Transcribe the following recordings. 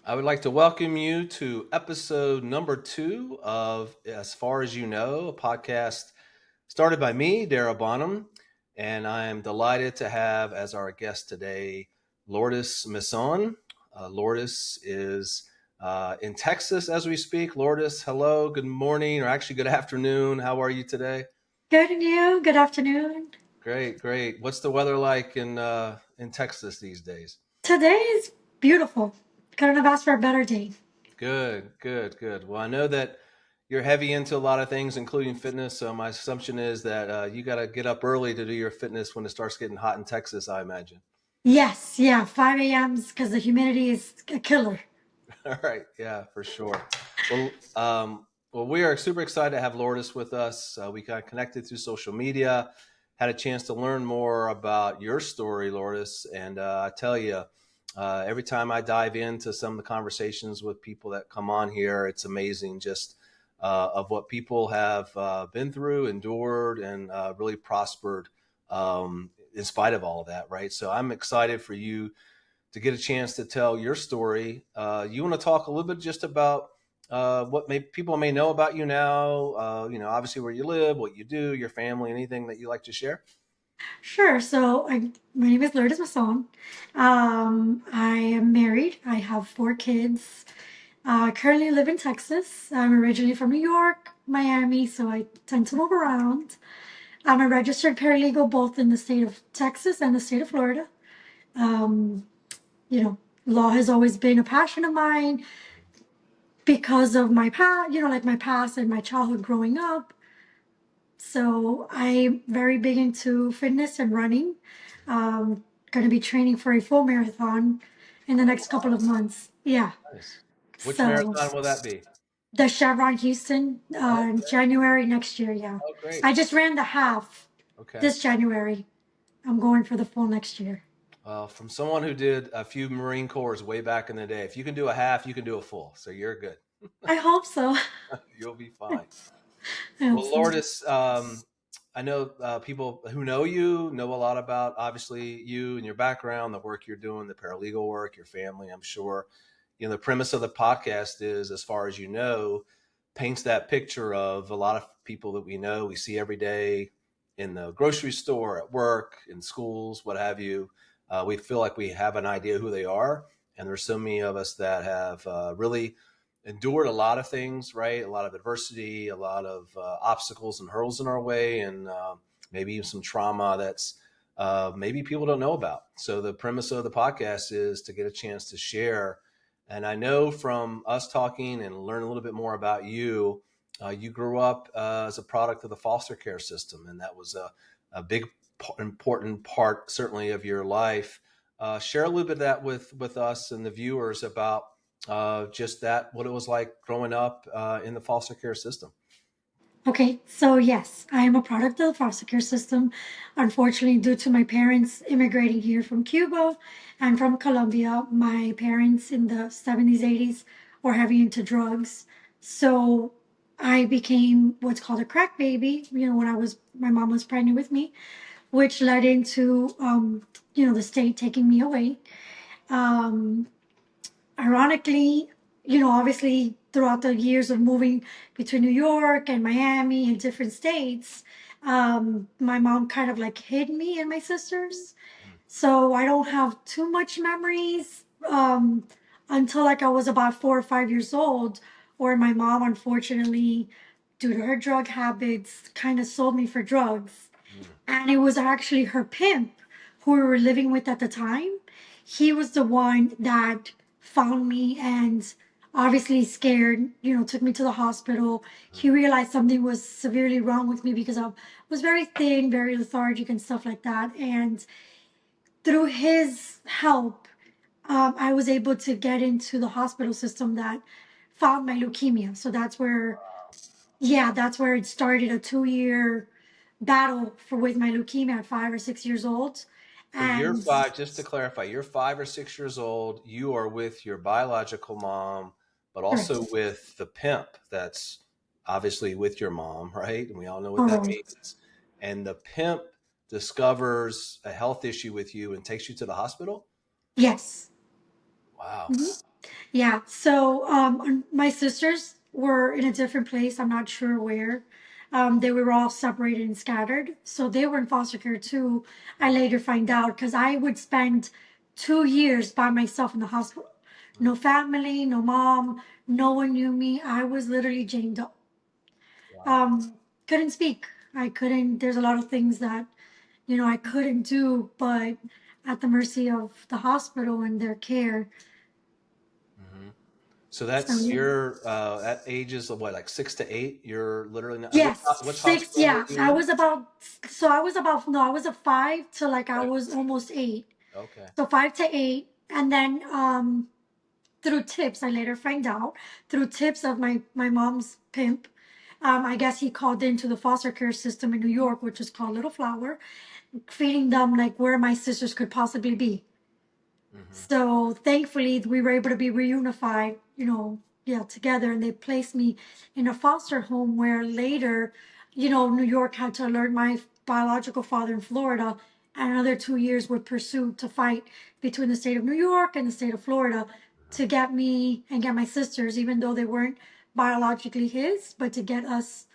I would like to welcome you to episode number 2 of As Far as You Know, a podcast started by me, Darah Bonham, and I am delighted to have as our guest today Lourdes Masson. Lourdes is in Texas as we speak. Lourdes, hello, good morning, or actually good afternoon. How are you today? Good and you. Good afternoon. Great, great. What's the weather like in Texas these days? Today is beautiful. Couldn't have asked for a better day. Good, good, good. Well, I know that you're heavy into a lot of things, including fitness. So my assumption is that you got to get up early to do your fitness when it starts getting hot in Texas, I imagine. Yes, yeah, 5 a.m.s because the humidity is a killer. All right, yeah, for sure. Well, we are super excited to have Lourdes with us. We got connected through social media, had a chance to learn more about your story, Lourdes, and I tell you, every time I dive into some of the conversations with people that come on here, it's amazing just of what people have been through, endured, and really prospered in spite of all of that, right? So I'm excited for you to get a chance to tell your story. You want to talk a little bit just about people may know about you now. Obviously where you live, what you do, your family, anything that you like to share. Sure. My name is Lourdes Masson. I am married. I have 4 kids. Currently live in Texas. I'm originally from New York, Miami, so I tend to move around. I'm a registered paralegal both in the state of Texas and the state of Florida. Um, Law has always been a passion of mine because of my past, like my past and my childhood growing up. So I'm very big into fitness and running. Going to be training for a full marathon in the Oh, next couple of months. Yeah. nice. Which So marathon will that be? the Chevron Houston in Okay. January next year. Yeah. Oh, great. I just ran the half Okay. this January. I'm going for the full next year. From someone who did a few Marine Corps way back in the day, if you can do a half, you can do a full. So you're good. I hope so. You'll be fine. I hope Well, so. Lourdes, I know people who know you know a lot about obviously you and your background, the work you're doing, the paralegal work, your family. I'm sure. The premise of the podcast is, as far as you know, paints that picture of a lot of people that we know, we see every day in the grocery store, at work, in schools, what have you. We feel like we have an idea who they are, and there's so many of us that have really endured a lot of things, right? A lot of adversity, a lot of obstacles and hurdles in our way, and maybe even some trauma that's maybe people don't know about. So the premise of the podcast is to get a chance to share. And I know from us talking and learn a little bit more about you, you grew up as a product of the foster care system, and that was a big, important part, certainly, of your life. Share a little bit of that with us and the viewers about just that, what it was like growing up in the foster care system. Okay, so yes, I am a product of the foster care system. Unfortunately, due to my parents immigrating here from Cuba and from Colombia, my parents in the 70s, 80s were heavy into drugs. So I became what's called a crack baby, when my mom was pregnant with me, which led into, the state taking me away. Um, Ironically, obviously throughout the years of moving between New York and Miami and different states, my mom kind of like hid me and my sisters. So I don't have too much memories until like I was about 4 or 5 years old, where my mom, unfortunately, due to her drug habits, kind of sold me for drugs. Mm. And it was actually her pimp who we were living with at the time. He was the one that found me and obviously scared, took me to the hospital. He realized something was severely wrong with me because I was very thin, very lethargic, and stuff like that. And through his help, I was able to get into the hospital system that found my leukemia. So that's where it started, a 2 year battle with my leukemia at 5 or 6 years old. So you're And five, just to clarify, you're 5 or 6 years old. You are with your biological mom, but also correct. with the pimp that's obviously with your mom, right? And we all know what that Correct. means. And the pimp discovers a health issue with you and takes you to the hospital. Yes. Wow. Mhm. Yeah. So my sisters were in a different place. I'm not sure where. They were all separated and scattered. So they were in foster care too. I later find out because I would spend 2 years by myself in the hospital. Mm. No family, no mom, no one knew me. I was literally Jane Doe. Wow. Um, couldn't speak. I couldn't. There's a lot of things that I couldn't do, but at the mercy of the hospital and their care. Hmm. So So that's yeah. you're at ages of what, like 6 to 8? You're literally not, Yes, which six. hospital were Yeah, you I in? was about. So I was about. No, I was a five to like I Okay. was almost eight. Okay. So 5 to 8, and then through tips, I later find out through tips of my mom's pimp. I guess he called into the foster care system in New York, which is called Little Flower, feeding them like where my sisters could possibly be. Hmm. So thankfully, we were able to be reunified, yeah, together. And they placed me in a foster home where later, New York had to alert my biological father in Florida. And another 2 years were pursued to fight between the state of New York and the state of Florida to get me and get my sisters, even though they weren't biologically his, but to get us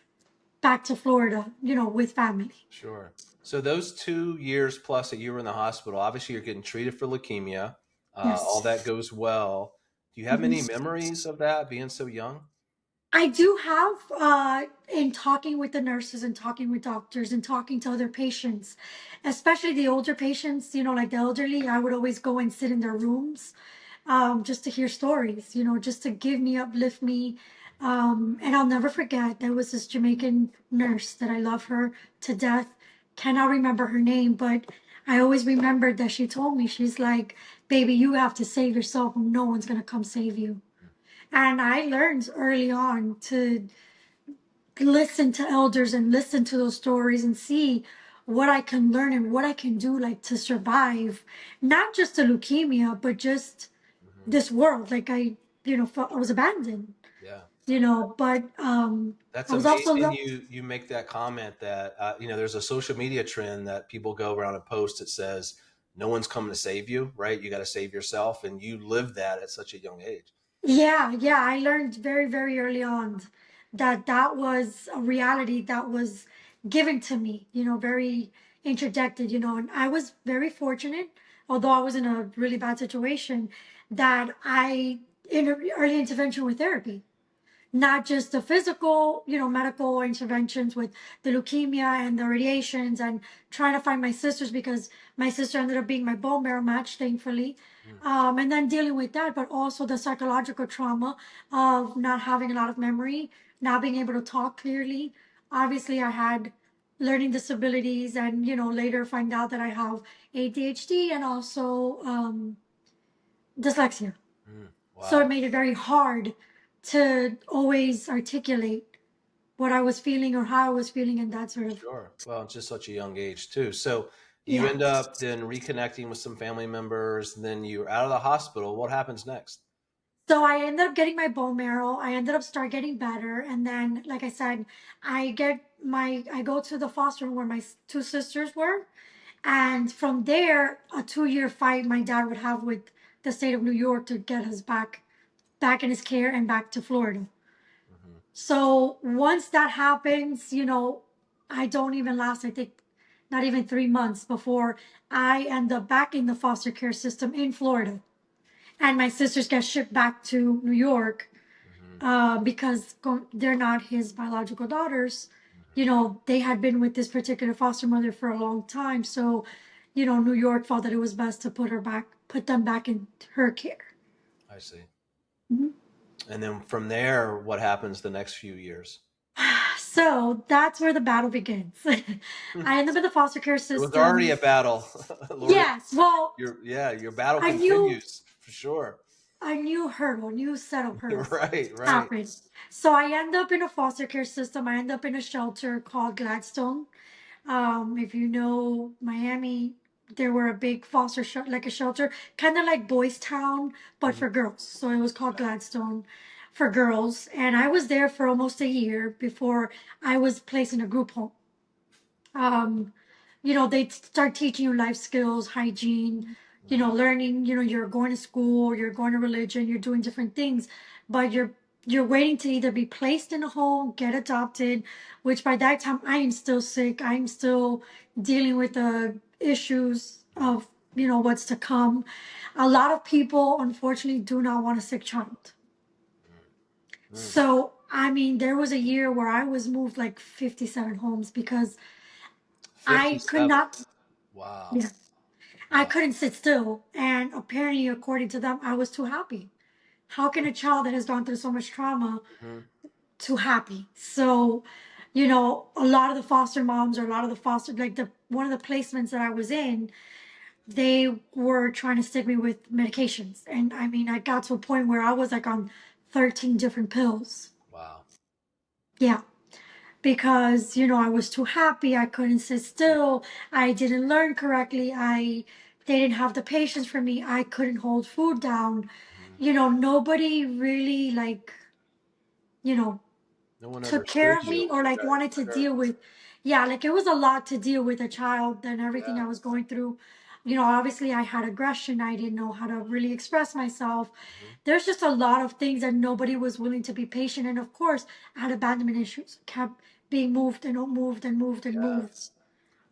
back to Florida, with family. Sure. So those 2 years plus that you were in the hospital, obviously you're getting treated for leukemia. All Yes. that goes well. Do you have Mhm. any memories of that being so young? I do have, in talking with the nurses and talking with doctors and talking to other patients, especially the older patients, like the elderly, I would always go and sit in their rooms, just to hear stories, just to give me, uplift me. And I'll never forget, there was this Jamaican nurse that I love her to death. Cannot remember her name, but I always remembered that she told me, she's like, baby, you have to save yourself. No one's going to come save you. And I learned early on to listen to elders and listen to those stories and see what I can learn and what I can do, like to survive, not just the leukemia, but just Hmm. this world. Like felt I was abandoned, Yeah. but That's I was also amazing. loved. You make that comment that there's a social media trend that people go around and post that says no one's coming to save you, right? You got to save yourself, and you live that at such a young age. Yeah, yeah, I learned very, very early on that that was a reality that was given to me, very interjected, and I was very fortunate, although I was in a really bad situation, that I in early intervention with therapy, not just the physical, medical interventions with the leukemia and the radiations and trying to find my sisters because my sister ended up being my bone marrow match, thankfully. Mm. And then dealing with that, but also the psychological trauma of not having a lot of memory, not being able to talk clearly. Obviously, I had learning disabilities and, later find out that I have ADHD and also dyslexia. Mm. So it Wow. made it very hard to always articulate what I was feeling or how I was feeling and that sort of. Sure. Well, it's just such a young age too. So you Yeah. end up then reconnecting with some family members, and then you're out of the hospital. What happens next? So I ended up getting my bone marrow. I ended up start getting better, and then, like I said, I go to the foster home where my two sisters were, and from there, a 2 year fight my dad would have with the state of New York to get us back in his care and back to Florida. Hmm. So once that happens, I don't even last, I think, not even 3 months before I end up back in the foster care system in Florida. And my sisters get shipped back to New York Hmm. because they're not his biological daughters. Hmm. They had been with this particular foster mother for a long time. So, New York felt that it was best to put them back in her care. I see. Mhm. And then from there, what happens the next few years? So that's where the battle begins. Hmm. I end up in the foster care It was already system. a battle, Lourdes. Yes, well, Your battle a new continues for sure. a new hurdle, new set of hurdles Right, right. happened. So I end up in a foster care system. I end up in a shelter called Gladstone. If you know Miami, there were a big like a shelter, kind of like Boys Town, but Mhm. for girls. So it was called Gladstone for girls. And I was there for almost a year before I was placed in a group home. um, they start teaching you life skills, hygiene, learning, you're going to school, you're going to religion, you're doing different things, but you're waiting to either be placed in a home, get adopted, which by that time I am still sick. I'm still dealing with the issues of, what's to come. A lot of people unfortunately do not want a sick child. Mm. So, I mean, there was a year where I was moved like 57 homes because I could 57. not, Wow. yeah, I Wow. couldn't sit still. And apparently, according to them, I was too happy. How can a child that has gone through so much trauma Hmm. too happy? So, a lot of the foster moms or a lot of the foster, like one of the placements that I was in, they were trying to stick me with medications. And I mean, I got to a point where I was like on 13 different pills. Wow. Yeah. Because, I was too happy. I couldn't sit still. I didn't learn correctly. They didn't have the patience for me. I couldn't hold food down. Hmm. Nobody really like, you know, No one took care understood of you. me or like Right. wanted to Sure. deal with. Yeah, like it was a lot to deal with a child and everything Yeah. I was going through. Obviously I had aggression. I didn't know how to really express myself. Hmm. There's just a lot of things that nobody was willing to be patient. And of course, I had abandonment issues. Kept being moved and moved and moved and Yeah. moved.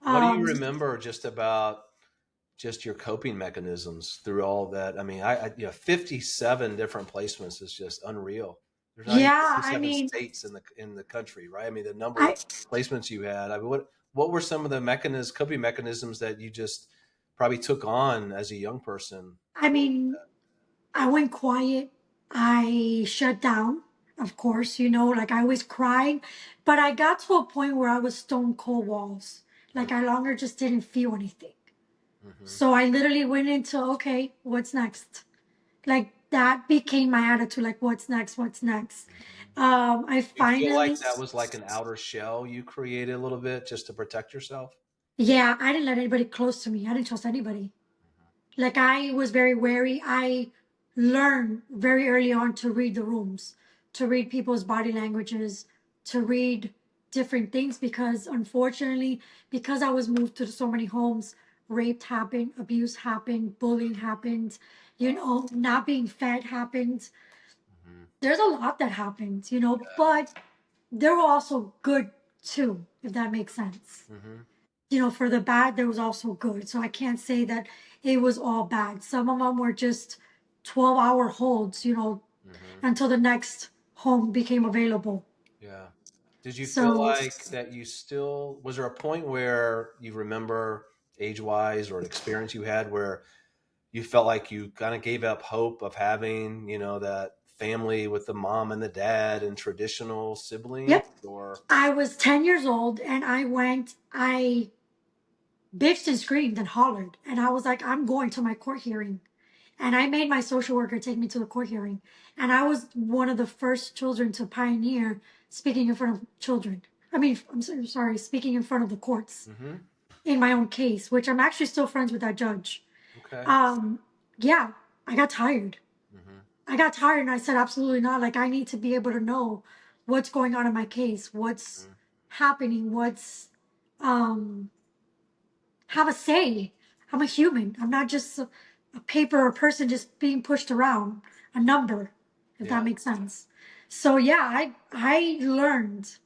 What do you Um, remember just about just your coping mechanisms through all of that? I mean, 57 different placements is just unreal. There's not even yeah, I 57 mean, states in the country, right? I mean, the number of I placements you had. I mean, what were some of the coping mechanisms that you just probably took on as a young person? I mean, I went quiet. I shut down, of course, like I always cried, but I got to a point where I was stone cold walls. Like I longer just didn't feel anything. Mm-hmm. So I literally went into, okay, what's next? Like that became my attitude. Like, what's next? What's next? Hmm. I You feel like finally, that was like an outer shell you created a little bit just to protect yourself? yeah, I didn't let anybody close to me. I didn't trust anybody. Like I was very wary. I learned very early on to read the rooms, to read people's body languages, to read different things because unfortunately, because I was moved to so many homes, rape happened, abuse happened, bullying happened, Wow. not being fed happened. Hmm. There's a lot that happened, but there were also good too, if that makes sense. Hmm. For the bad, there was also good. So I can't say that it was all bad. Some of them were just 12-hour holds, Hmm. until the next home became available. Yeah. Did you feel So, like that you still, was there a point where you remember age wise or an experience you had where you felt like you kind of gave up hope of having, that family with the mom and the dad and traditional siblings yep. or I was 10 years old and I bitched and screamed and hollered. And I was like, I'm going to my court hearing. And I made my social worker take me to the court hearing. And I was one of the first children to pioneer speaking in front of children. I mean, I'm sorry, speaking in front of the courts hmm. in my own case, which I'm actually still friends with that judge. Okay. Um, yeah, I got tired. Hmm. I got tired and I said, absolutely not. Like, I need to be able to know what's going on in my case, what's Hmm. happening, um, have a say. I'm a human. I'm not just a paper or a person just being pushed around, a number, if that Yeah. makes sense. So yeah, I learned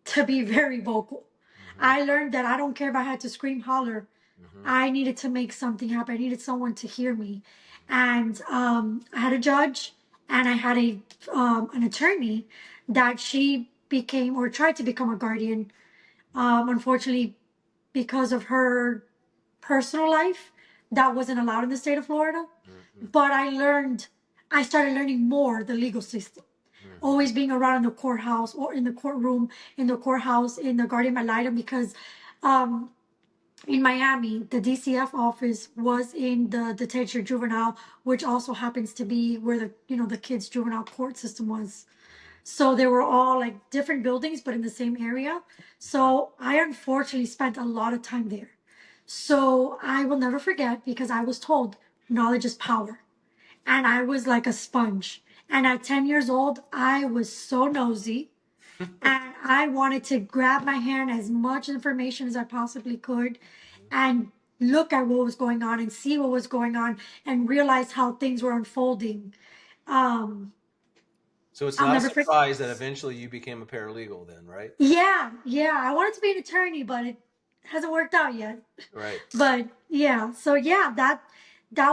to be very vocal. Hmm. I learned that I don't care if I had to scream, holler. Hmm. I needed to make something happen. I needed someone to hear me, and I had a judge and I had an attorney that she became or tried to become a guardian. Unfortunately, because of her personal life, that wasn't allowed in the state of Florida. Hmm. But I started learning more the legal system. Hmm. Always being around in the courthouse or in the courtroom, in the courthouse, in the guardian ad litem, because um, in Miami, the DCF office was in the detention juvenile, which also happens to be where the kids' juvenile court system was. So they were all like different buildings, but in the same area. Okay. So I unfortunately spent a lot of time there. So I will never forget because I was told knowledge is power. And I was like a sponge. And at 10 years old, I was so nosy and I wanted to grab my hand as much information as I possibly could and look at what was going on and see what was going on and realize how things were unfolding. Um, So it's I'll not a never forget. surprise that eventually you became a paralegal then, right? Yeah, yeah. I wanted to be an attorney, but it hasn't worked out yet. Right. But yeah, so yeah, that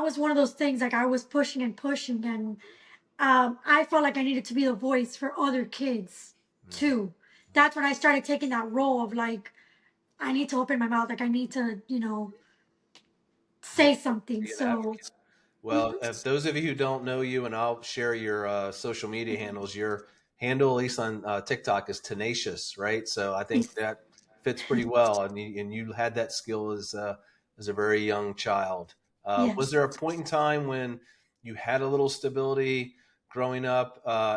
was one of those things. Like I was pushing and pushing, and I felt like I needed to be the voice for other kids Mm-hmm. too. That's when I started taking that role of like I need to open my mouth, like I need to, say something. Be an So advocate. Well, mhm. if those of you who don't know you, and I'll share your social media handles, your handle, at least on TikTok, is tenacious, right? So I think Yes, that fits pretty well. And you had that skill as a very young child. Was yes. there a point in time when you had a little stability growing up,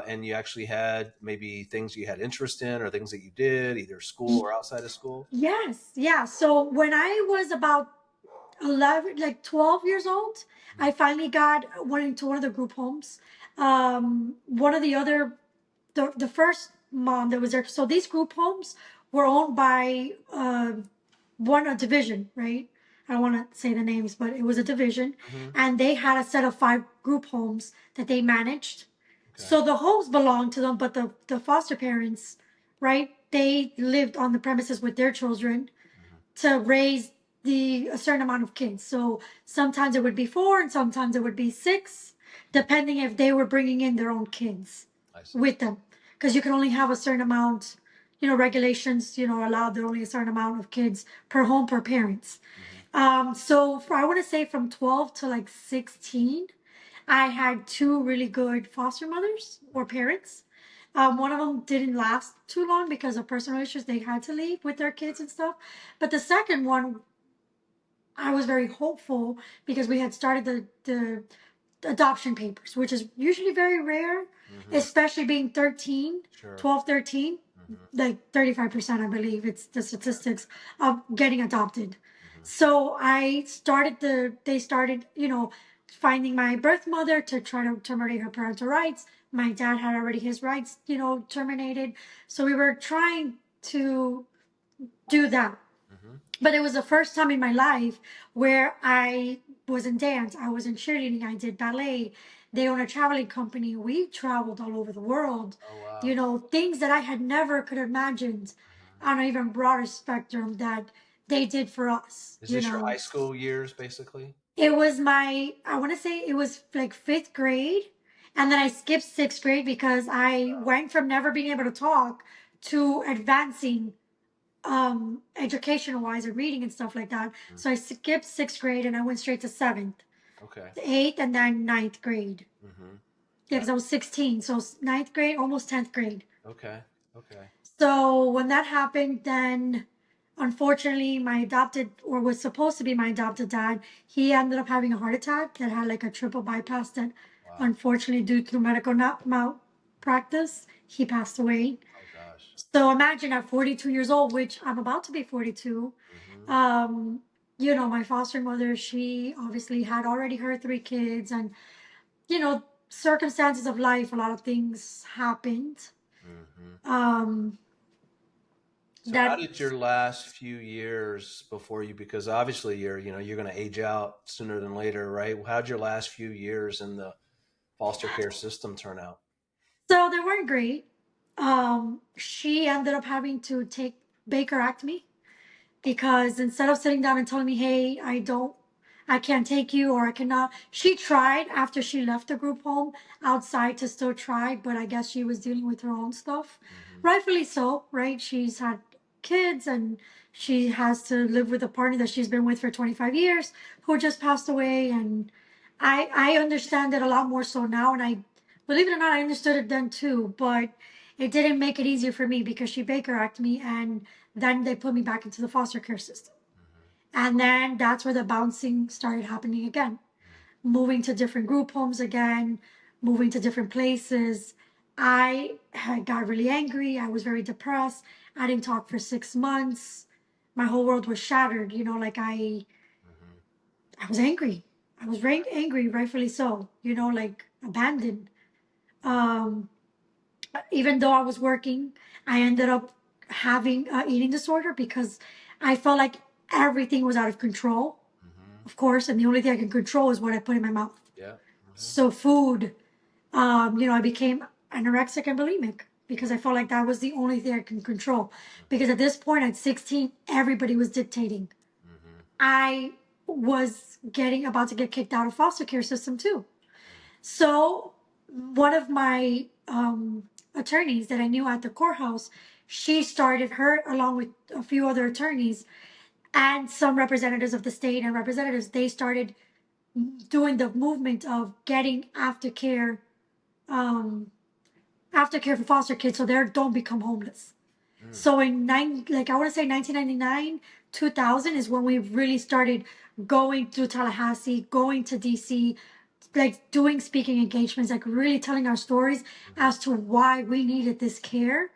and you actually had maybe things you had interest in or things that you did, either school or outside of school? Yes, yeah. So when I was about 11, like 12 years old, I finally went into one of the group homes. One of the other, the first mom that was there. So these group homes were owned by a division, right? I don't want to say the names, but it was a division, Mm-hmm. and they had a set of 5 group homes that they managed. Okay. So the homes belonged to them, but the foster parents, right? They lived on the premises with their children Mm-hmm. to raise a certain amount of kids. So sometimes it would be 4, and sometimes it would be 6, depending if they were bringing in their own kids I see. with them, because you can only have a certain amount. Regulations, allow there only a certain amount of kids per home per parents. Mm-hmm. I want to say from 12 to like 16, I had 2 really good foster mothers or parents. One of them didn't last too long because of personal issues. They had to leave with their kids and stuff. But the second one, I was very hopeful because we had started the adoption papers, which is usually very rare, Mm-hmm. especially being 13, Sure. 12, 13. Mm-hmm. Like 35%, I believe it's the statistics of getting adopted. Mm-hmm. So they started, finding my birth mother to try to terminate her parental rights. My dad had already his rights, terminated. So we were trying to do that. Mm-hmm. But it was the first time in my life where I was in dance, I was in cheerleading, I did ballet. They own a traveling company. We traveled all over the world. Oh wow. Things that I had never could have imagined Mm-hmm. on an even broader spectrum that they did for us. Is this your high school years, basically? It was I want to say it was like 5th grade. And then I skipped 6th grade because I went from never being able to talk to advancing educational wise and reading and stuff like that. Mm. So I skipped 6th grade and I went straight to 7th, Okay. 8th, and then ninth grade. Mm-hmm. Yeah, Got because I was 16. So ninth grade, almost 10th grade. it. Okay. Okay. So when that happened, then unfortunately, my adopted, or was supposed to be my adopted dad, he ended up having a heart attack that had like a triple bypass that Wow. unfortunately, due to medical malpractice, he passed away. Oh gosh. So imagine at 42 years old, which I'm about to be 42. Mm-hmm. Um, my foster mother, she obviously had already her 3 kids, and circumstances of life, a lot of things happened. Mm-hmm. Um, So how that did your last few years before you, because obviously you're going to age out sooner than later, right? How'd your last few years in the foster care system turn out? so they weren't great. She ended up having to take Bakerectomy because instead of sitting down and telling me, "Hey, I can't take you," or "I cannot," she tried after she left the group home outside to still try, but I guess she was dealing with her own stuff, Mm-hmm. rightfully so, right? She's had kids and she has to live with a partner that she's been with for 25 years who just passed away, and I understand it a lot more so now, and I believe it or not, I understood it then too, but it didn't make it easier for me because she Baker acted me, and then they put me back into the foster care system. And then that's where the bouncing started happening again. Moving to different group homes again, moving to different places. I had got really angry. I was very depressed. I didn't talk for 6 months. My whole world was shattered. Like Mm-hmm. I was angry. I was very angry, rightfully so. Like abandoned. Um, Even though I was working, I ended up having eating disorder because I felt like everything was out of control. of course, and the only thing I can control is what I put in my mouth. Yeah. Hmm. So food, I became anorexic and bulimic because I felt like that was the only thing I can control. Hmm. Because at this point, at 16, everybody was dictating. Hmm. I was getting about to get kicked out of foster care system too. So one of my attorneys that I knew at the courthouse, she started her along with a few other attorneys and some representatives of the state and representatives. They started doing the movement of getting um, aftercare for foster kids so they don't become homeless. Mm. So like I want to say 1999, 2000 is when we really started going to Tallahassee, going to DC, like doing speaking engagements, like really telling our stories Hmm. as to why we needed this care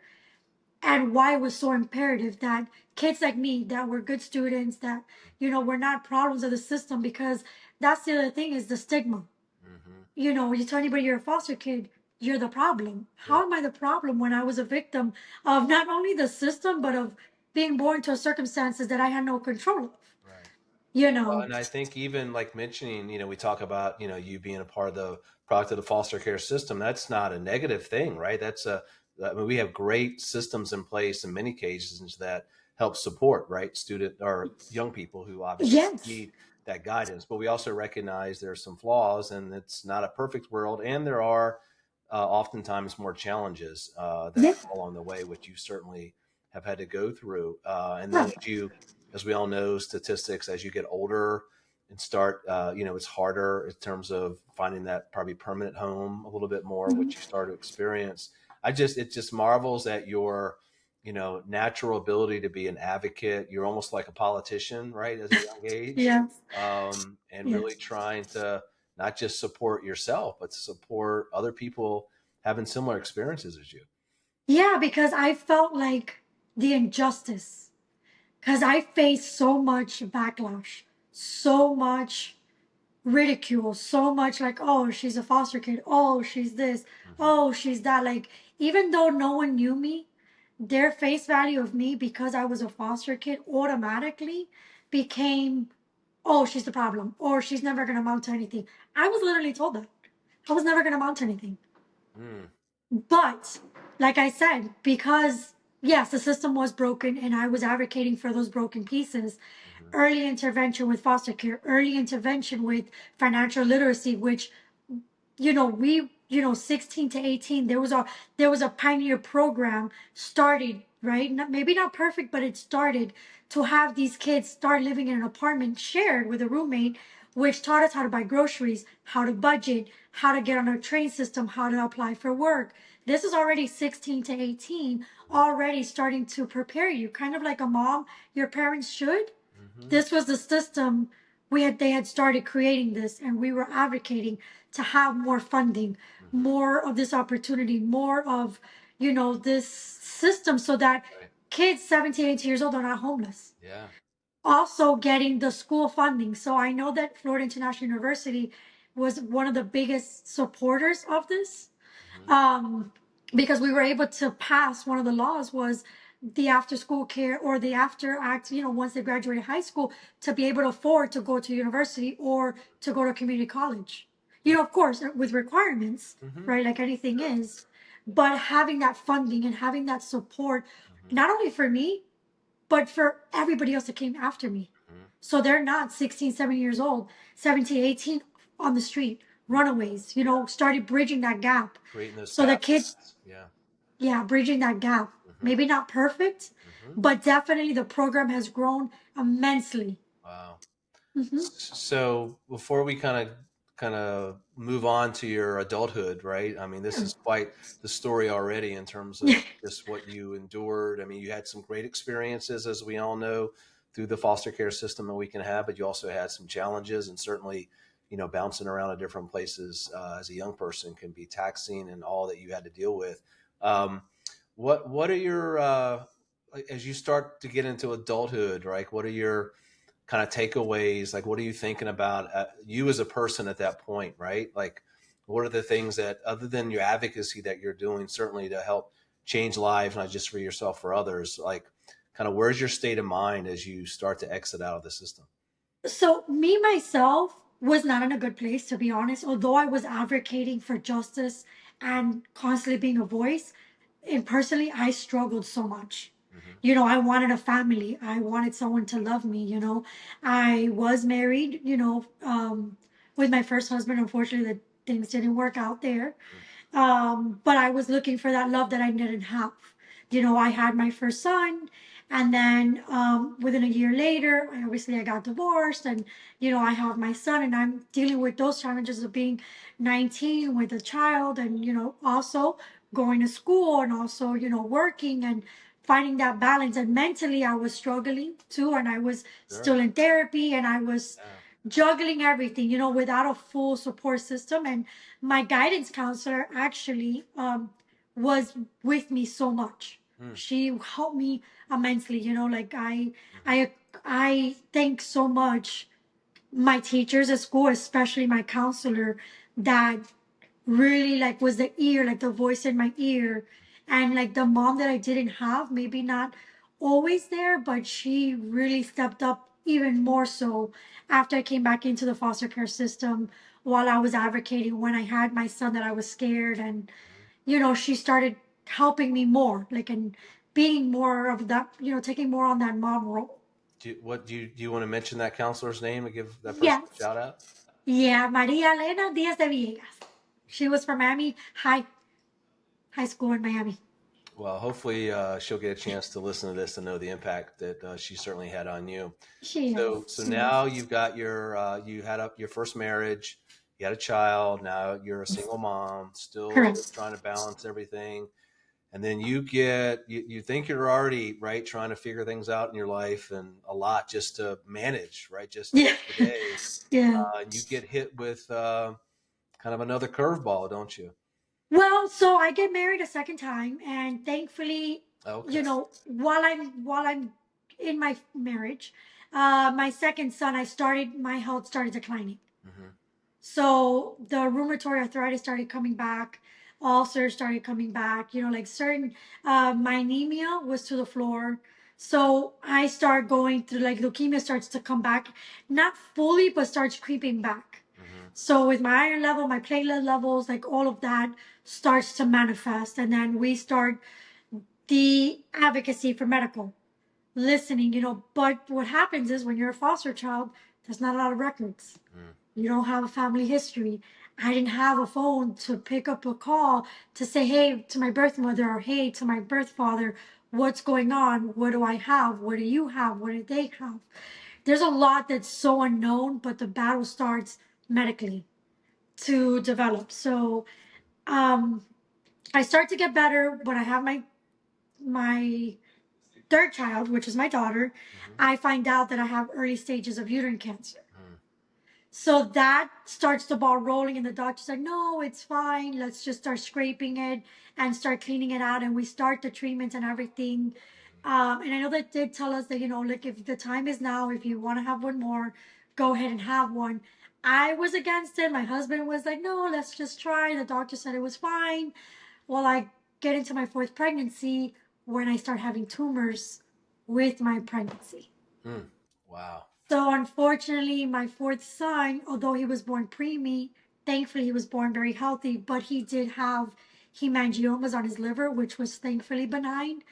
and why it was so imperative that kids like me that were good students that were not problems of the system because that's the other thing is the stigma. Hmm. You tell anybody you're a foster kid, you're the problem. Yeah. How am I the problem when I was a victim of not only the system, but of being born to circumstances that I had no control of? Right. You Well, know? and I think even like mentioning, we talk about, you being a part of the product of the foster care system. That's not a negative thing, right? I mean, we have great systems in place in many cases that help support, right, student or young people who obviously Yes. need that guidance. But we also recognize there are some flaws, and it's not a perfect world, and there are oftentimes more challenges that Yeah. come along the way, which you certainly have had to go through. And then Yeah. as we all know, statistics as you get older and start, it's harder in terms of finding that probably permanent home a little bit more, Mhm. which you start to experience. It just marvels at your, natural ability to be an advocate. You're almost like a politician, right, as a young age, Yes. and really Yes. trying to not just support yourself, but to support other people having similar experiences as you. Yeah, because I felt like the injustice. Because I faced so much backlash, so much ridicule, so much like, oh, she's a foster kid. Oh, she's this. Hmm. Oh, she's that. Like, even though no one knew me, their face value of me because I was a foster kid automatically became, oh, she's the problem, or she's never going to amount to anything. I was literally told that. I was never going to amount to anything. Mm. But like I said, because yes, the system was broken and I was advocating for those broken pieces, Hmm. early intervention with foster care, early intervention with financial literacy, which we 16 to 18 there was a pioneer program started, right? Maybe not perfect, but it started to have these kids start living in an apartment shared with a roommate, which taught us how to buy groceries, how to budget, how to get on a train system, how to apply for work. This is already 16 to 18, already starting to prepare you, kind of like a mom your parents should. Hmm. This was the system they had started creating this, and we were advocating to have more funding, Hmm. more of this opportunity, more of this system so that Right. kids 17, 18 years old are not homeless. Yeah. Also getting the school funding. So I know that Florida International University was one of the biggest supporters of this, Hmm. um, because we were able to pass one of the laws was the after school care or the after act, once they graduated high school to be able to afford to go to university or to go to community college. Of course, with requirements, Hmm. right? Like anything is, but having that funding and having that support, Hmm. not only for me, but for everybody else that came after me. Hmm. So they're not 16, 17 years old, 17, 18 on the street, runaways, started bridging that gap. Creating those So the kids, pathways. Yeah. yeah, bridging that gap. Hmm. Maybe not perfect, Hmm. but definitely the program has grown immensely. Wow. Hmm. So before we kind of move on to your adulthood, right? I mean, this is quite the story already in terms of just what you endured. I mean, you had some great experiences, as we all know, through the foster care system that we can have, but you also had some challenges, and certainly, bouncing around to different places as a young person can be taxing, and all that you had to deal with. Um, what are your as you start to get into adulthood, right? What are your kind of takeaways? Like, what are you thinking about you as a person at that point, right? Like, what are the things that, other than your advocacy that you're doing, certainly to help change lives, not just for yourself, for others, like, kind of where's your state of mind as you start to exit out of the system? So me myself was not in a good place, to be honest. Although I was advocating for justice and constantly being a voice, and personally, I struggled so much. Hmm. I wanted a family. I wanted someone to love me. I was married. With my first husband. Unfortunately, the things didn't work out there. But I was looking for that love that I didn't have. I had my first son, and then within a year later, I got divorced, and I have my son, and I'm dealing with those challenges of being 19 with a child, and also going to school, and also working and finding that balance. And mentally, I was struggling too, and I was still Sure. in therapy, and I was Yeah. juggling everything, without a full support system. And my guidance counselor actually was with me so much. Mm. She helped me immensely. Like Hmm. I thank so much my teachers at school, especially my counselor, that really like was the ear, like the voice in my ear, and like the mom that I didn't have, maybe not always there, but she really stepped up even more so after I came back into the foster care system while I was advocating when I had my son that I was scared. And she started helping me more, like, and being more of that, taking more on that mom role. Do you want to mention that counselor's name and give that person a Yes. shout out? Yeah, Maria Elena Diaz de Villegas. She was from Miami High School in Miami. Well, hopefully she'll get a chance to listen to this and know the impact that she certainly had on you. She So, is. so She is. now you've got you had up your first marriage, you had a child. Now you're a single mom, still Correct. trying to balance everything. And then you think you're already right, trying to figure things out in your life, and a lot just to manage, right, just day Yeah. to day. Yeah. And you get hit with kind of another curveball, don't you? Well, so I get married a second time, and thankfully, Okay. while I'm in my marriage, my second son, my health started declining. Hmm. So the rheumatoid arthritis started coming back, ulcers started coming back, like certain, my anemia was to the floor. So I start going through, like, leukemia starts to come back, not fully, but starts creeping back. Hmm. So with my iron level, my platelet levels, like all of that starts to manifest. And then we start the advocacy for medical listening, but what happens is when you're a foster child, there's not a lot of records. Mm. You don't have a family history. I didn't have a phone to pick up a call to say, hey, to my birth mother, or hey, to my birth father, what's going on? What do I have? What do you have? What do they have? There's a lot that's so unknown, but the battle starts medically to develop. So um, I start to get better when I have my third child, which is my daughter. Hmm. I find out that I have early stages of uterine cancer. Mm. So that starts the ball rolling, and the doctor's like, no, it's fine. Let's just start scraping it and start cleaning it out. And we start the treatments and everything. And I know that did tell us that, like, if the time is now, if you want to have one more, go ahead and have one. I was against it. My husband was like, no, let's just try. The doctor said it was fine. Well, I get into my fourth pregnancy when I start having tumors with my pregnancy. Mm. Wow. So unfortunately, my fourth son, although he was born preemie, thankfully he was born very healthy, but he did have hemangiomas on his liver, which was thankfully benign. Mm.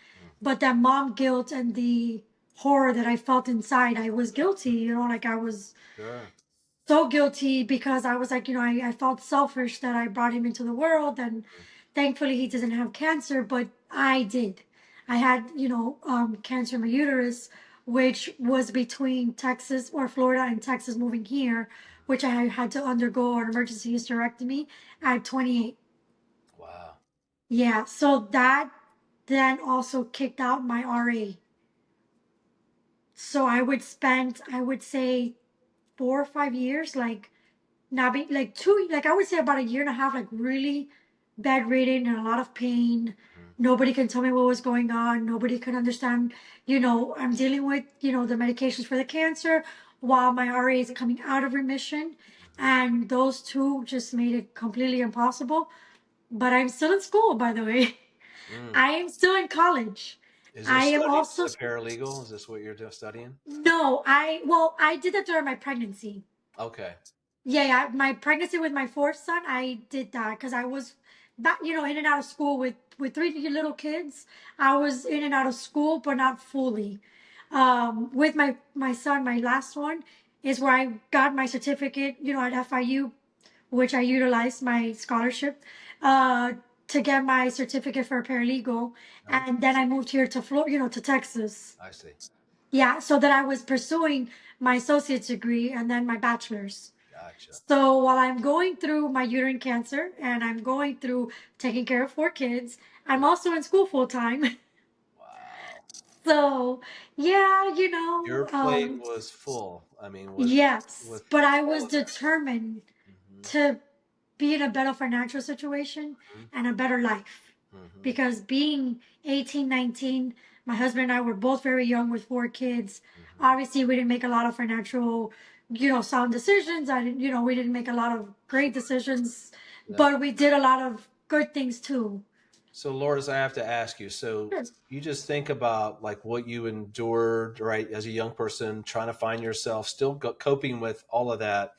But that mom guilt and the horror that I felt inside, I was guilty, like I was Sure. so guilty because I was like, I felt selfish that I brought him into the world. And Mm. thankfully he doesn't have cancer, but I did. I had, cancer in my uterus, which was between Texas or Florida and Texas moving here, which I had to undergo an emergency hysterectomy at 28. Wow. Yeah. So that then also kicked out my RA. So I would say 4 or 5 years, like, not be like two, like I would say about a year and a half, like really bedridden and a lot of pain. Mm. Nobody can tell me what was going on. Nobody can understand. I'm dealing with, the medications for the cancer while my RA is coming out of remission. Hmm. And those two just made it completely impossible. But I'm still in school, by the way. Mm. I am still in college. Is I this am studying also for the paralegal? Is this what you're studying? no, I did that during my pregnancy. Okay. Yeah, yeah. My pregnancy with my fourth son, I did that because I was back, in and out of school with three little kids. I was in and out of school, but not fully. With my son, my last one is where I got my certificate, at FIU, which I utilized my scholarship uh, to get my certificate for a paralegal, Oh, and then I moved here to Florida, to Texas. I see. Yeah, so that I was pursuing my associate's degree and then my bachelor's. Gotcha. So while I'm going through my uterine cancer and I'm going through taking care of four kids, I'm also in school full time. Wow. So yeah, Your plate was full. I mean, yes, with but I all was of that. determined Hmm. to be in a better financial situation Hmm. and a better life. Hmm. Because being 18, 19, my husband and I were both very young with four kids. Hmm. Obviously, we didn't make a lot of financial, sound decisions. I didn't, we didn't make a lot of great Sure. decisions, Yeah. but we did a lot of good things too. So, Lourdes, I have to ask you. So, Sure. you just think about like what you endured, right, as a young person, trying to find yourself, still coping with all of that.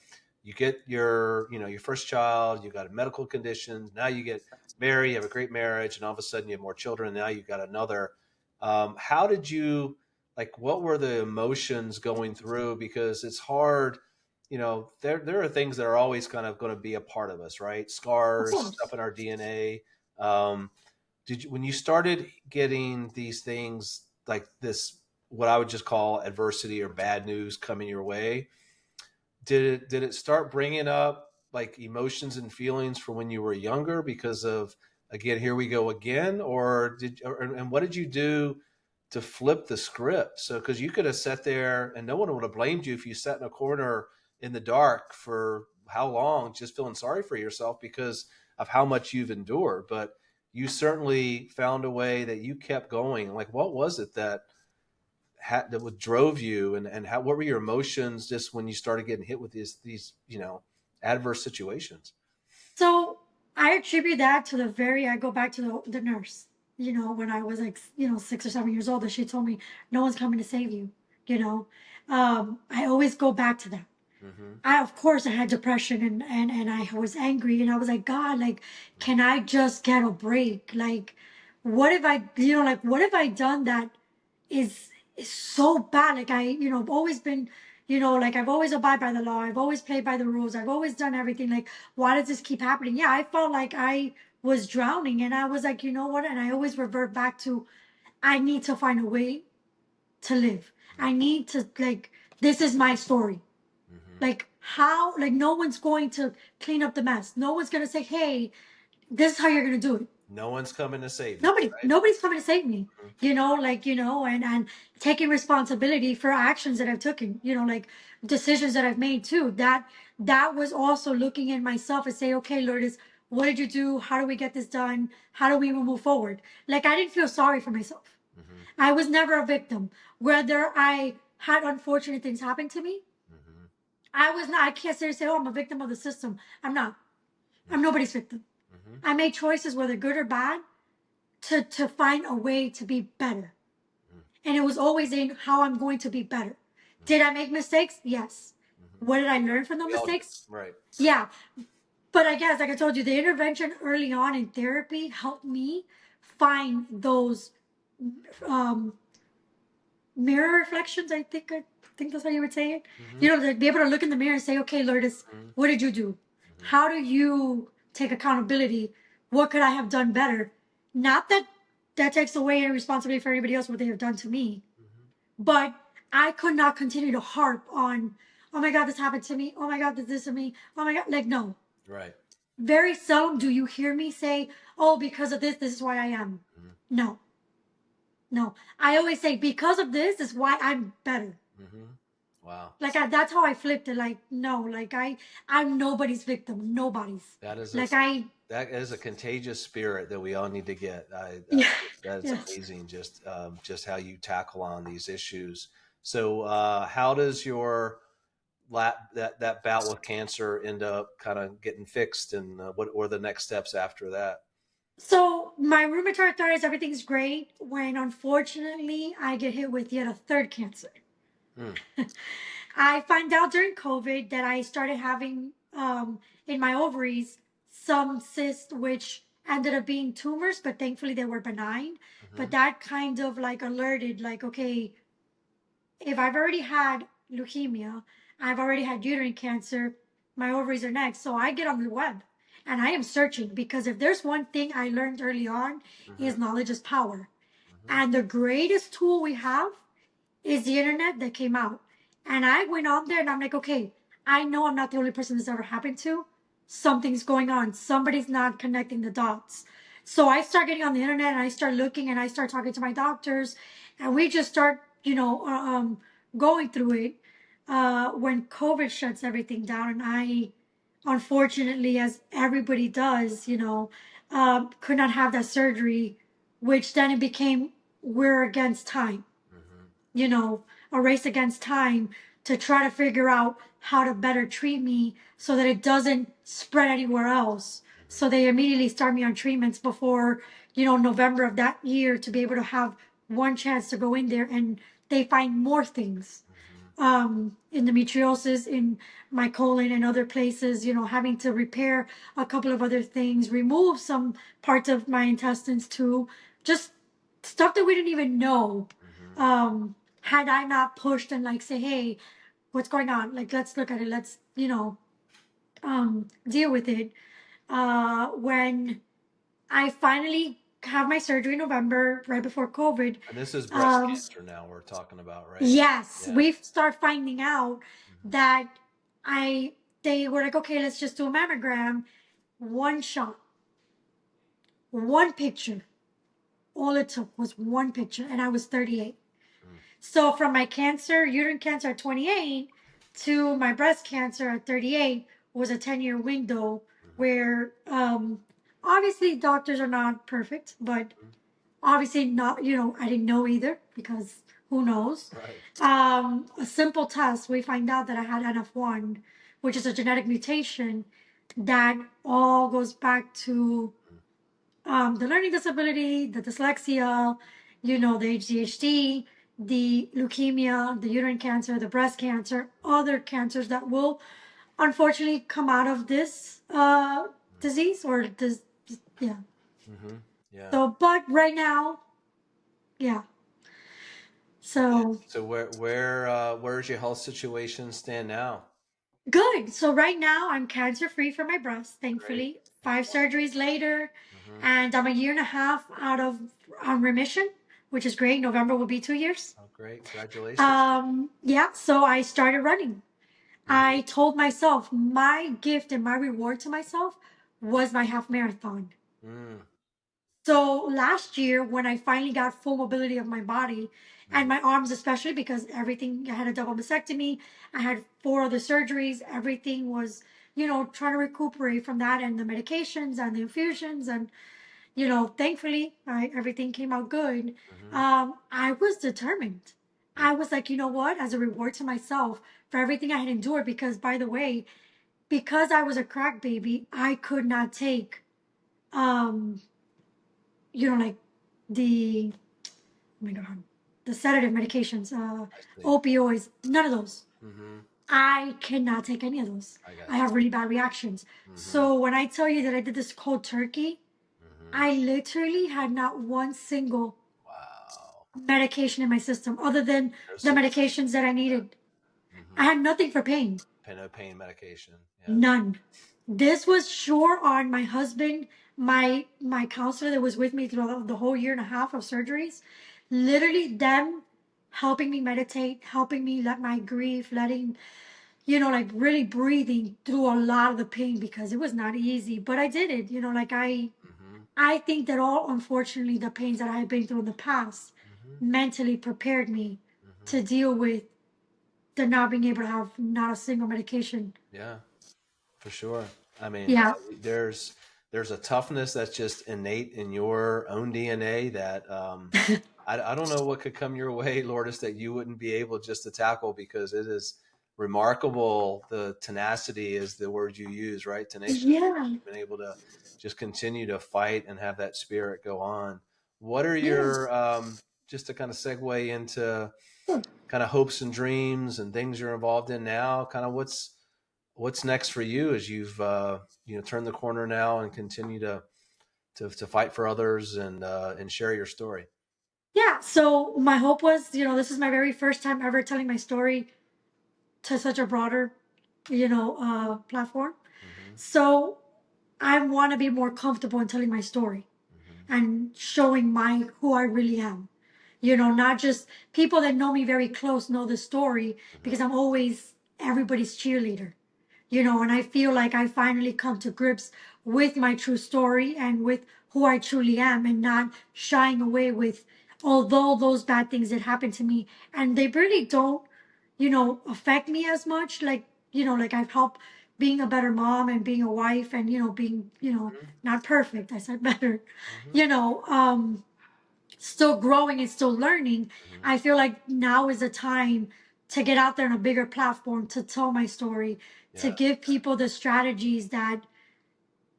You get your first child. You got a medical conditions. Now you get married. You have a great marriage, and all of a sudden you have more children. Now you got another. How did you like? What were the emotions going through? Because it's hard. There are things that are always kind of going to be a part of us, right? Of Scars, stuff course. in our DNA. Um, did you, when you started getting these things like this, what I would just call adversity or bad news coming your way, did it start bringing up like emotions and feelings from when you were younger because of, again, here we go again, and what did you do to flip the script? So because you could have sat there and no one would have blamed you if you sat in a corner in the dark for how long, just feeling sorry for yourself because of how much you've endured. But you certainly found a way that you kept going. Like, what was it that what drove you, and what were your emotions just when you started getting hit with these adverse situations? So I attribute that to I go back to the nurse, when I was like, 6 or 7 years old, that she told me, no one's coming to save you, you know. I always go back to that. Mm-hmm. Of course, I had depression and I was angry and I was like, God, like, can I just get a break? Like, what have I done that is so bad? Like, I've always been, like, I've always abided by the law. I've always played by the rules. I've always done everything. Like, why does this keep happening? Yeah, I felt like I was drowning and I was like, you know what? And I always revert back to, I need to find a way to live. I need to, like, this is my story. Mm-hmm. Like how, like no one's going to clean up the mess. No one's going to say, "Hey, this is how you're going to do it." No one's coming to save you, right? Nobody's coming to save me. Mm-hmm. And taking responsibility for actions that I've taken, like decisions that I've made too. That was also looking at myself and say, "Okay, Lourdes, what did you do? How do we get this done? How do we move forward?" Like I didn't feel sorry for myself. Mm-hmm. I was never a victim. Whether I had unfortunate things happen to me, Mm-hmm. I was not. I can't say, "Oh, I'm a victim of the system." I'm not. I'm nobody's victim. Mm-hmm. I made choices, whether good or bad, to find a way to be better. And it was always in how I'm going to be better. Did I make mistakes? Yes. Mm-hmm. What did I learn from the We all do, mistakes? right? Yeah. But I guess, like I told you, the intervention early on in therapy helped me find those um, mirror reflections. I think that's how you would say it. Mm-hmm. Like be able to look in the mirror and say, "Okay, Lourdes, Mm-hmm. what did you do? Mm-hmm. How do you take accountability? What could I have done better?" Not that that takes away any responsibility for anybody else what they have done to me, Mm-hmm. but I could not continue to harp on, "Oh my God, this happened to me. Oh my God, this to me. Oh my God," like no. Right. Very seldom do you hear me say, "Oh, because of this is why I am." Mm-hmm. No, no. I always say, because of this is why I'm better. Mm-hmm. Wow. Like that's how I flipped it. Like no, like I'm nobody's victim. Nobody's. That is a Like I that is a contagious spirit that we all need to get. yeah That's yes. amazing. Just how you tackle on these issues. So, how does your that bout with cancer end up kind of getting fixed, and what were the next steps after that? So my rheumatoid arthritis, everything's great. When unfortunately I get hit with yet a third cancer. Mm. I find out during COVID that I started having in my ovaries some cysts, which ended up being tumors, but thankfully they were benign. Mm-hmm. But that kind of like alerted, like, okay, if I've already had leukemia, I've already had uterine cancer, my ovaries are next. So I get on the web and I am searching because if there's one thing I learned early on Mm-hmm. is knowledge is power. Mm-hmm. And the greatest tool we have is the internet that came out. And I went on there and I'm like, okay, I know I'm not the only person this ever happened to. Something's going on. Somebody's not connecting the dots. So I start getting on the internet and I start looking and I start talking to my doctors and we just start, going through it when COVID shuts everything down. And I, unfortunately, as everybody does, could not have that surgery, which then it became we're against time, Mm-hmm. you know, a race against time to try to figure out how to better treat me so that it doesn't spread anywhere else. So they immediately start me on treatments before, November of that year to be able to have one chance to go in there and they find more things Mm-hmm. endometriosis in my colon and other places, having to repair a couple of other things, remove some parts of my intestines too, just stuff that we didn't even know. Mm-hmm. Had I not pushed and like say, hey, what's going on? Like, let's look at it. Let's, deal with it. When I finally have my surgery in November, right before COVID, And this is breast um, cancer now we're talking about, right? yes, Yeah. we start finding out Mm-hmm. that I they were like, okay, let's just do a mammogram, one shot, one picture. All it took was one picture, and I was 38. Mm-hmm. So from my cancer, uterine cancer at 28 to my breast cancer at 38 was a 10-year window where obviously doctors are not perfect, but Mm-hmm. obviously not, I didn't know either because who knows. Right. A simple test, we find out that I had NF1, which is a genetic mutation that all goes back to the learning disability, the dyslexia, the ADHD, the leukemia, the uterine cancer, the breast cancer, other cancers that will unfortunately come out of this disease or this, yeah. Mm-hmm. Yeah. So, but right now, yeah. So So where's your health situation stand now? good. So right now I'm cancer free for my breast, Great. thankfully. 5 surgeries later, Mm-hmm. and I'm a year and a half out of remission, which is great. November will be 2 years. Oh, great. Congratulations. Yeah, so I started running. Mm-hmm. I told myself my gift and my reward to myself was my half marathon. Mm-hmm. So last year, when I finally got full mobility of my body and my arms, especially because everything, I had a double mastectomy, I had 4 other surgeries, everything was, trying to recuperate from that and the medications and the infusions. And, thankfully, everything came out good. Mm-hmm. I was determined. I was like, you know what, as a reward to myself for everything I had endured, because by the way, because I was a crack baby, I could not take, um, like the oh my god, the sedative medications, I see. opioids, none of those. Mm-hmm. I cannot take any of those. I I got have really bad reactions. you. Mm-hmm. So when I tell you that I did this cold turkey, Mm-hmm. I literally had not one single Wow. medication in my system other than No the support. medications that I needed. I Mm-hmm. had nothing for pain. No pain medication. Yeah. None. This was sure on my husband, my counselor that was with me throughout the whole year and a half of surgeries. Literally them helping me meditate, helping me let my grief, letting like really breathing through a lot of the pain because it was not easy. But I did it. Like Mm-hmm. I think that all unfortunately the pains that I had been through in the past Mm-hmm. mentally prepared me Mm-hmm. to deal with the not being able to have not a single medication. Yeah, for sure. I mean, Yeah. there's a toughness that's just innate in your own DNA that I don't know what could come your way, Lourdes, that you wouldn't be able just to tackle because it is. remarkable. The tenacity is the word you use, right? Tenacious. Yeah. You've been able to just continue to fight and have that spirit go on. What are Yes. your just to kind of segue into kind of hopes and dreams and things you're involved in now? Kind of what's next for you as you've turned the corner now and continue to fight for others and share your story. Yeah. So my hope was, this is my very first time ever telling my story to such a broader, platform. Hmm. So I want to be more comfortable in telling my story Hmm. and showing my who I really am. Not just people that know me very close know the story Hmm. because I'm always everybody's cheerleader. And I feel like I finally come to grips with my true story and with who I truly am and not shying away with, although those bad things that happened to me and they really don't, affect me as much. Like I've helped being a better mom and being a wife and, being, not perfect. I said better, Hmm. you know, um, still growing and still learning. Hmm. I feel like now is the time to get out there on a bigger platform to tell my story, to Yeah. give people the strategies that,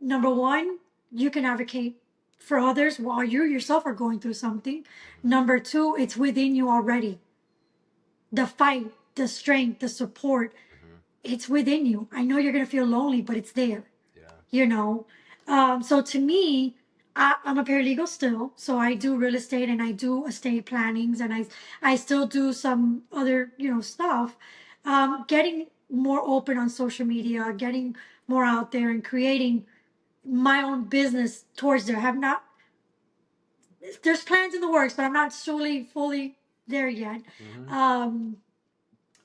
number one, you can advocate for others while you yourself are going through something. Hmm. Number two, it's within you already. The fight, the strength, the support, Hmm. it's within you. I know you're going to feel lonely, but it's there. Yeah. you know. So to me, I'm a paralegal still, so I do real estate and I do estate plannings and I still do some other stuff. Getting more open on social media, getting more out there, and creating my own business towards there. Have not There's plans in the works, but I'm not fully there yet. Hmm. Um,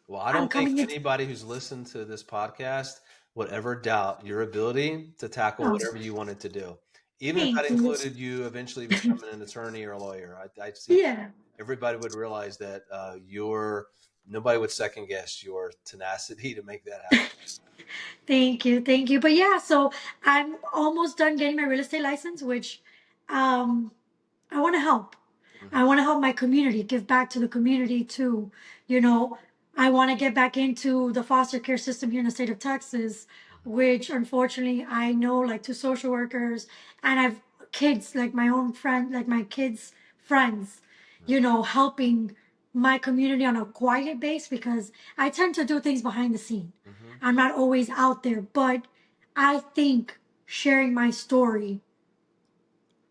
Well, I I'm don't think coming in. anybody who's listened to this podcast would ever doubt your ability to tackle Oh, whatever you wanted to do, even if that thank you. included you eventually becoming an attorney or a lawyer. I see Yeah. everybody would realize that nobody would second guess your tenacity to make that happen. Thank you, thank you. But yeah, so I'm almost done getting my real estate license, which um, I want to help. Hmm. I want to help my community, give back to the community too. You know, I want to get back into the foster care system here in the state of Texas, which unfortunately I know like two social workers and I've kids like my own friend, like my kids' friends, helping my community on a quiet base because I tend to do things behind the scene. Hmm. I'm not always out there, but I think sharing my story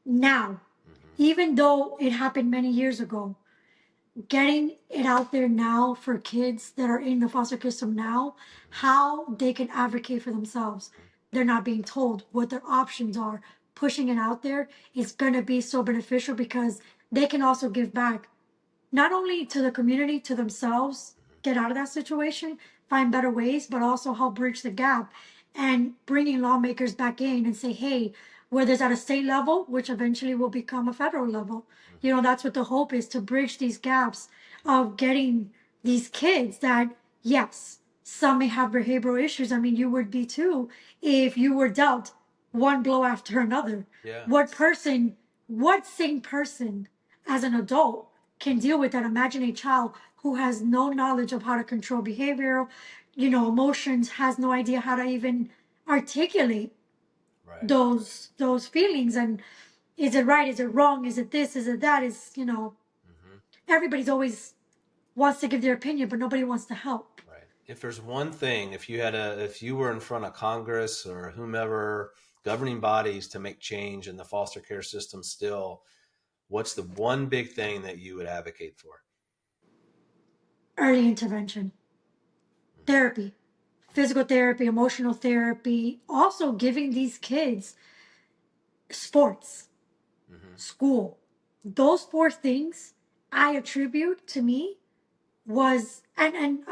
now, Hmm. even though it happened many years ago, getting it out there now for kids that are in the foster system now, how they can advocate for themselves. They're not being told what their options are. Pushing it out there is going to be so beneficial because they can also give back not only to the community, to themselves, get out of that situation, find better ways, but also help bridge the gap and bringing lawmakers back in and say, hey, whether it's at a state level, which eventually will become a federal level, that's what the hope is to bridge these gaps of getting these kids that, yes, some may have behavioral issues. I mean, you would be too if you were dealt one blow after another. Yeah. What sane person as an adult can deal with that? Imagine a child who has no knowledge of how to control behavior, emotions, has no idea how to even articulate Right. those feelings. And is it right? Is it wrong? Is it this? Is it that? Hmm. Everybody's always wants to give their opinion, but nobody wants to help. Right. If there's one thing, if you were in front of Congress or whomever governing bodies to make change in the foster care system still, what's the one big thing that you would advocate for? Early intervention, therapy, physical therapy, emotional therapy, also giving these kids sports, Hmm. school. Those four things I attribute to me was and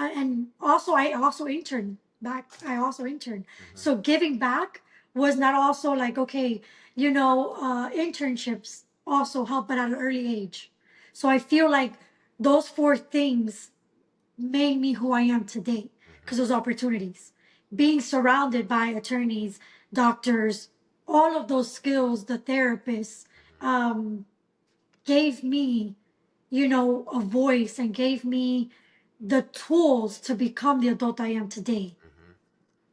also I also interned back. I also interned. Hmm. So giving back was not also like okay, internships also help but at an early age. So I feel like those four things made me who I am today Hmm. because those opportunities. Being surrounded by attorneys, doctors, all of those skills, the therapists, gave me, a voice and gave me the tools to become the adult I am today. Mm-hmm.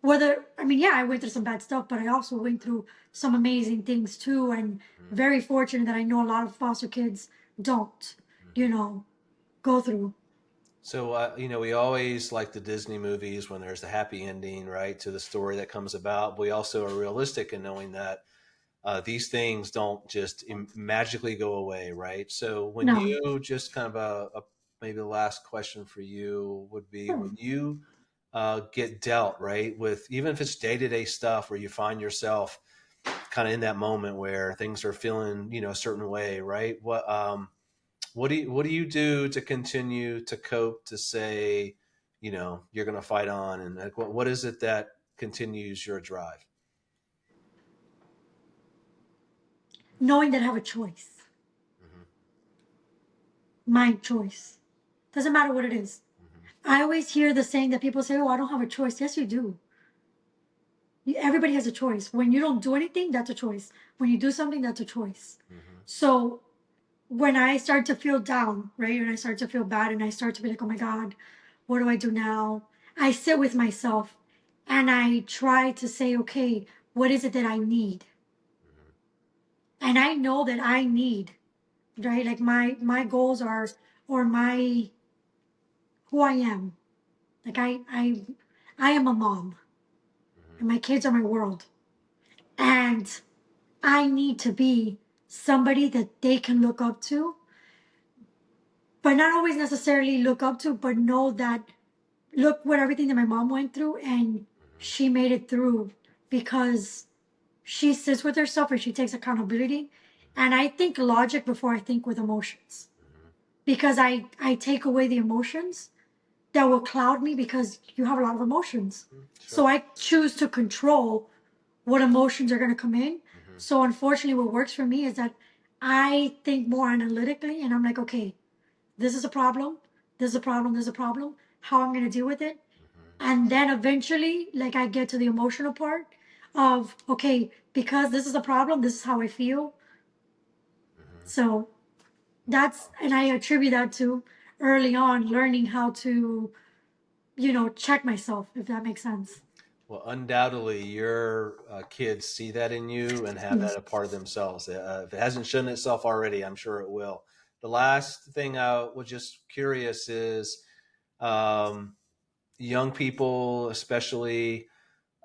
Whether, I mean, yeah, I went through some bad stuff, but I also went through some amazing things too. And Mm-hmm. very fortunate that I know a lot of foster kids don't, Mm-hmm. you know, go through. So, we always like the Disney movies when there's a happy ending, right, to the story that comes about. But we also are realistic in knowing that these things don't just magically go away, right? So, when No. you just kind of maybe the last question for you would be Hmm. when you get dealt, right, with even if it's day to day stuff where you find yourself kind of in that moment where things are feeling, a certain way, right? What do you do to continue to cope to say, you're going to fight on, and like, what is it that continues your drive? Knowing that I have a choice, Hmm. my choice. Doesn't matter what it is. Hmm. I always hear the saying that people say, oh, I don't have a choice. Yes, you do. Everybody has a choice. When you don't do anything, that's a choice. When you do something, that's a choice. Hmm. So when I start to feel down, right, and I start to feel bad, and I start to be like, oh my God, what do I do now? I sit with myself and I try to say, okay, what is it that I need? Hmm. And I know that I need, right? Like my goals are, or my who I am. Like I am a mom, Hmm. and my kids are my world. And I need to be somebody that they can look up to, but not always necessarily look up to, but know that look what everything that my mom went through and Hmm. she made it through because she sits with herself and she takes accountability. And I think logic before I think with emotions Hmm. because I take away the emotions that will cloud me because you have a lot of emotions. Sure. So I choose to control what emotions are going to come in. Hmm. So unfortunately, what works for me is that I think more analytically and I'm like, okay, this is a problem. This is a problem. This is a problem. How I'm going to deal with it. Hmm. And then eventually, like I get to the emotional part of, okay, because this is a problem, this is how I feel. Hmm. So that's, and I attribute that to early on learning how to, check myself, if that makes sense. Well, undoubtedly, your kids see that in you and have that Yes. a part of themselves. If it hasn't shown itself already, I'm sure it will. The last thing I was just curious is um, young people, especially,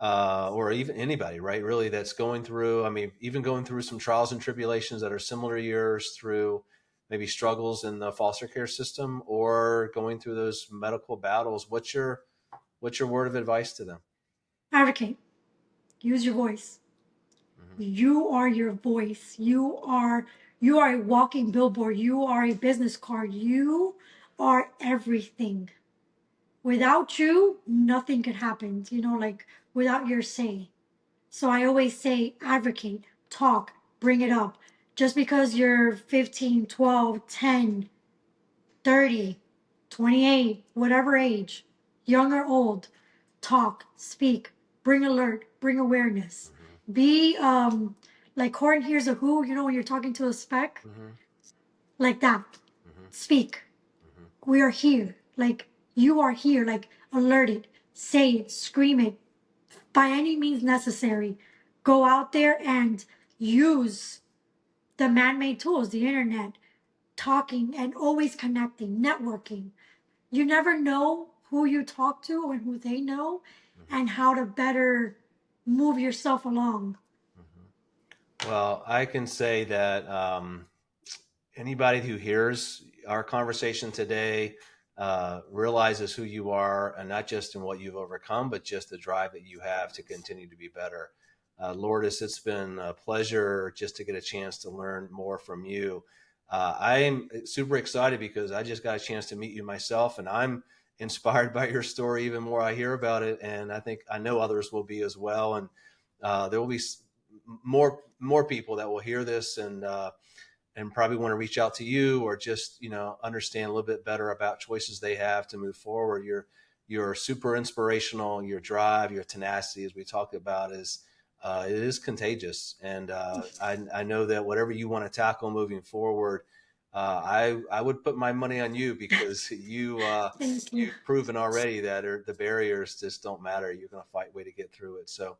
or even anybody, right? Really, that's going through. I mean, even going through some trials and tribulations that are similar to yours, through maybe struggles in the foster care system, or going through those medical battles. What's your word of advice to them? Advocate. Use your voice. Hmm. You are your voice. You are a walking billboard. You are a business card. You are everything. Without you, nothing could happen, like without your say. So I always say advocate, talk, bring it up. Just because you're 15, 12, 10, 30, 28, whatever age, young or old, talk, speak, bring alert, bring awareness. Hmm. Be like Horn hears a who, when you're talking to a speck, Hmm. like that. Hmm. Speak. Hmm. We are here. Like you are here. Like alert it, say it, scream it, by any means necessary. Go out there and use the man-made tools, the internet, talking and always connecting, networking. You never know who you talk to and who they know Hmm. and how to better move yourself along. Hmm. Well, I can say that anybody who hears our conversation today realizes who you are, and not just in what you've overcome, but just the drive that you have to continue to be better. Lourdes, it's been a pleasure just to get a chance to learn more from you. I'm super excited because I just got a chance to meet you myself, and I'm inspired by your story even more. I hear about it, and I know others will be as well. And there will be more people that will hear this and probably want to reach out to you or just understand a little bit better about choices they have to move forward. You're super inspirational. Your drive, your tenacity, as we talked about, is it is contagious, and I know that whatever you want to tackle moving forward, I would put my money on you because Thank you. you've proven already that the barriers just don't matter. You're going to fight way to get through it. So,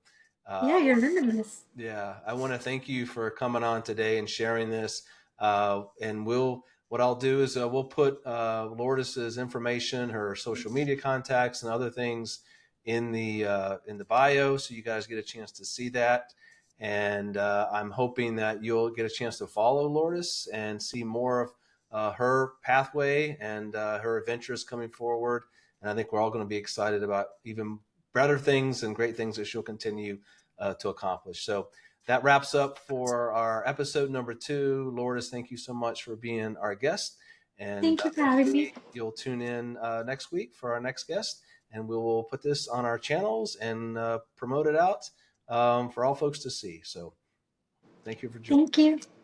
Yeah, you're limitless. yeah, I want to thank you for coming on today and sharing this. And what I'll do is we'll put Lourdes's information, her social media contacts, and other things in the bio, so you guys get a chance to see that. And I'm hoping that you'll get a chance to follow Lourdes and see more of her pathway and her adventures coming forward. And I think we're all going to be excited about even better things and great things that she'll continue to accomplish. So that wraps up for our episode number 2. Lourdes, thank you so much for being our guest. And Thank you for having me. hopefully you'll tune in next week for our next guest. And we will put this on our channels and promote it out for all folks to see. So thank you for joining. Thank you.